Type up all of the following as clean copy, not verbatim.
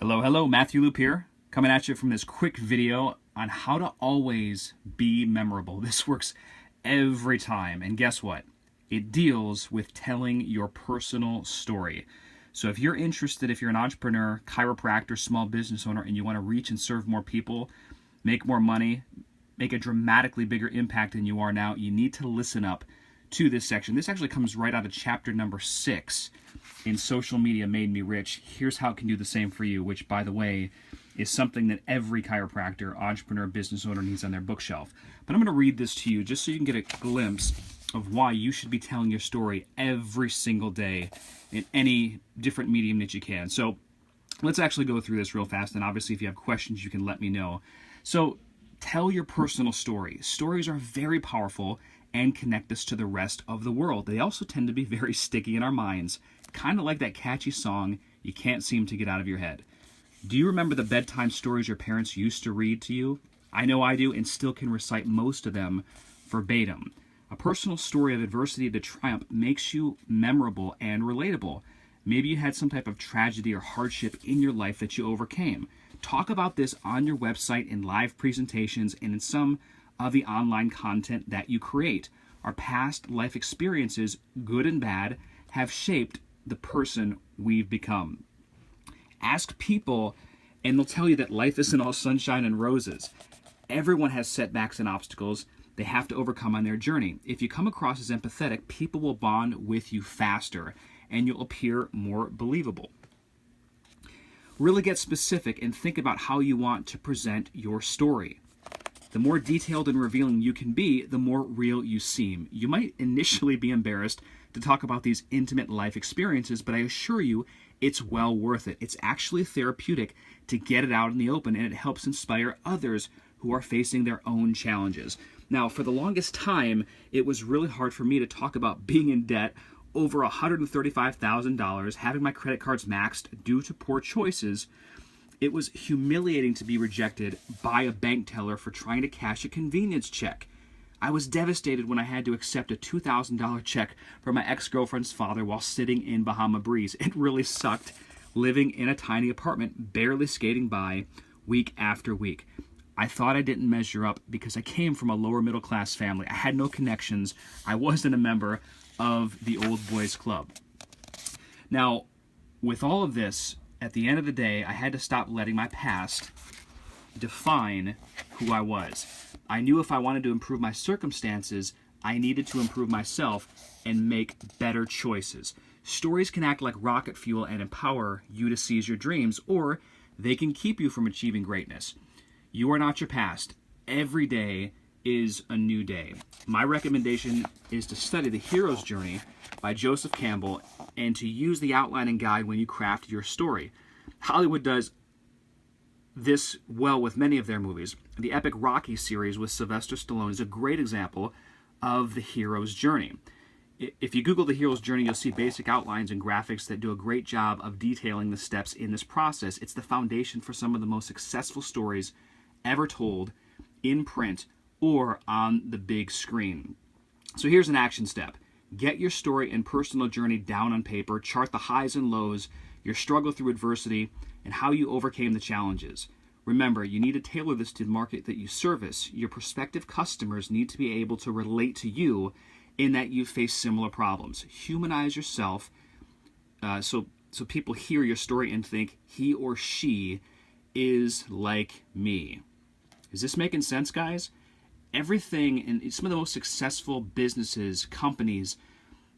Hello, hello, Matthew Loop here, coming at you from this quick video on how to always be memorable. This works every time, and guess what? It deals with telling your personal story. So if you're interested, if you're an entrepreneur, chiropractor, small business owner, and you want to reach and serve more people, make more money, make a dramatically bigger impact than you are now, you need to listen up to this section. This actually comes right out of chapter number 6 in Social Media Made Me Rich. Here's how it can do the same for you, which, by the way, is something that every chiropractor, entrepreneur, business owner needs on their bookshelf. But I'm going to read this to you just so you can get a glimpse of why you should be telling your story every single day in any different medium that you can. So let's actually go through this real fast, and obviously if you have questions, you can let me know. So tell your personal story. Stories are very powerful and connect us to the rest of the world. They also tend to be very sticky in our minds, kind of like that catchy song you can't seem to get out of your head. Do you remember the bedtime stories your parents used to read to you? I know I do, and still can recite most of them verbatim. A personal story of adversity to triumph makes you memorable and relatable. Maybe you had some type of tragedy or hardship in your life that you overcame. Talk about this on your website in live presentations and in some of the online content that you create. Our past life experiences, good and bad, have shaped the person we've become. Ask people, and they'll tell you that life isn't all sunshine and roses. Everyone has setbacks and obstacles they have to overcome on their journey. If you come across as empathetic, people will bond with you faster, and you'll appear more believable. Really get specific and think about how you want to present your story. The more detailed and revealing you can be, the more real you seem. You might initially be embarrassed to talk about these intimate life experiences, but I assure you it's well worth it. It's actually therapeutic to get it out in the open, and it helps inspire others who are facing their own challenges. Now, for the longest time, it was really hard for me to talk about being in debt over $135,000, having my credit cards maxed due to poor choices. It was humiliating to be rejected by a bank teller for trying to cash a convenience check. I was devastated when I had to accept a $2,000 check from my ex-girlfriend's father while sitting in Bahama Breeze. It really sucked living in a tiny apartment, barely skating by week after week. I thought I didn't measure up because I came from a lower middle class family. I had no connections. I wasn't a member of the Old Boys Club. Now, with all of this, at the end of the day, I had to stop letting my past define who I was. I knew if I wanted to improve my circumstances, I needed to improve myself and make better choices. Stories can act like rocket fuel and empower you to seize your dreams, or they can keep you from achieving greatness. You are not your past. Every day is a new day. My recommendation is to study The Hero's Journey by Joseph Campbell and to use the outline and guide when you craft your story. Hollywood does this well with many of their movies. The epic Rocky series with Sylvester Stallone is a great example of the hero's journey. If you Google The Hero's Journey, you'll see basic outlines and graphics that do a great job of detailing the steps in this process. It's the foundation for some of the most successful stories ever told in print or on the big screen. So here's an action step. Get your story and personal journey down on paper. Chart the highs and lows, your struggle through adversity, and how you overcame the challenges. Remember, you need to tailor this to the market that you service. Your prospective customers need to be able to relate to you in that you face similar problems. Humanize yourself so people hear your story and think, he or she is like me. Is this making sense, guys? Everything in some of the most successful businesses, companies,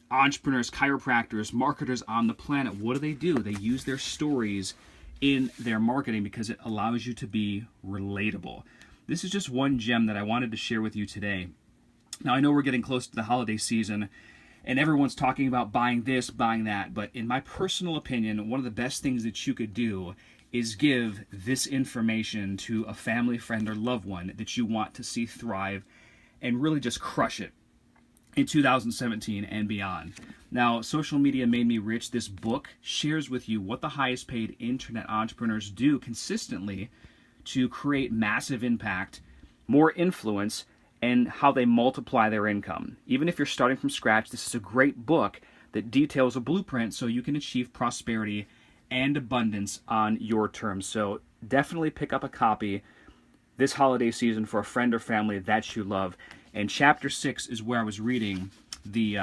entrepreneurs, chiropractors, marketers on the planet, what do? They use their stories in their marketing because it allows you to be relatable. This is just one gem that I wanted to share with you today. Now, I know we're getting close to the holiday season, and everyone's talking about buying this, buying that, but in my personal opinion, one of the best things that you could do is give this information to a family, friend, or loved one that you want to see thrive and really just crush it in 2017 and beyond. Now, Social Media Made Me Rich, this book shares with you what the highest paid internet entrepreneurs do consistently to create massive impact, more influence, and how they multiply their income. Even if you're starting from scratch, this is a great book that details a blueprint so you can achieve prosperity and abundance on your terms. So definitely pick up a copy this holiday season for a friend or family that you love. And chapter 6 is where I was reading the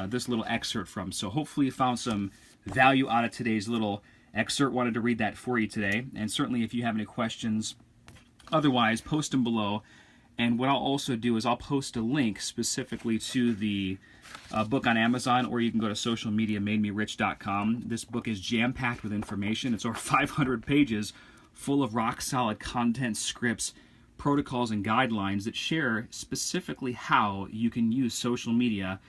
this little excerpt from. So hopefully you found some value out of today's little excerpt. Wanted to read that for you today. And certainly if you have any questions, otherwise, post them below. And what I'll also do is I'll post a link specifically to the book on Amazon, or you can go to socialmediamademerich.com. This book is jam-packed with information. It's over 500 pages full of rock-solid content, scripts, protocols, and guidelines that share specifically how you can use social media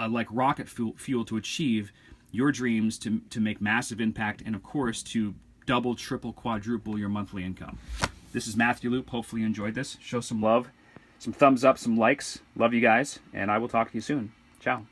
like rocket fuel to achieve your dreams, to make massive impact, and of course to double, triple, quadruple your monthly income. This is Matthew Loop. Hopefully you enjoyed this. Show some love, some thumbs up, some likes. Love you guys, and I will talk to you soon. Ciao.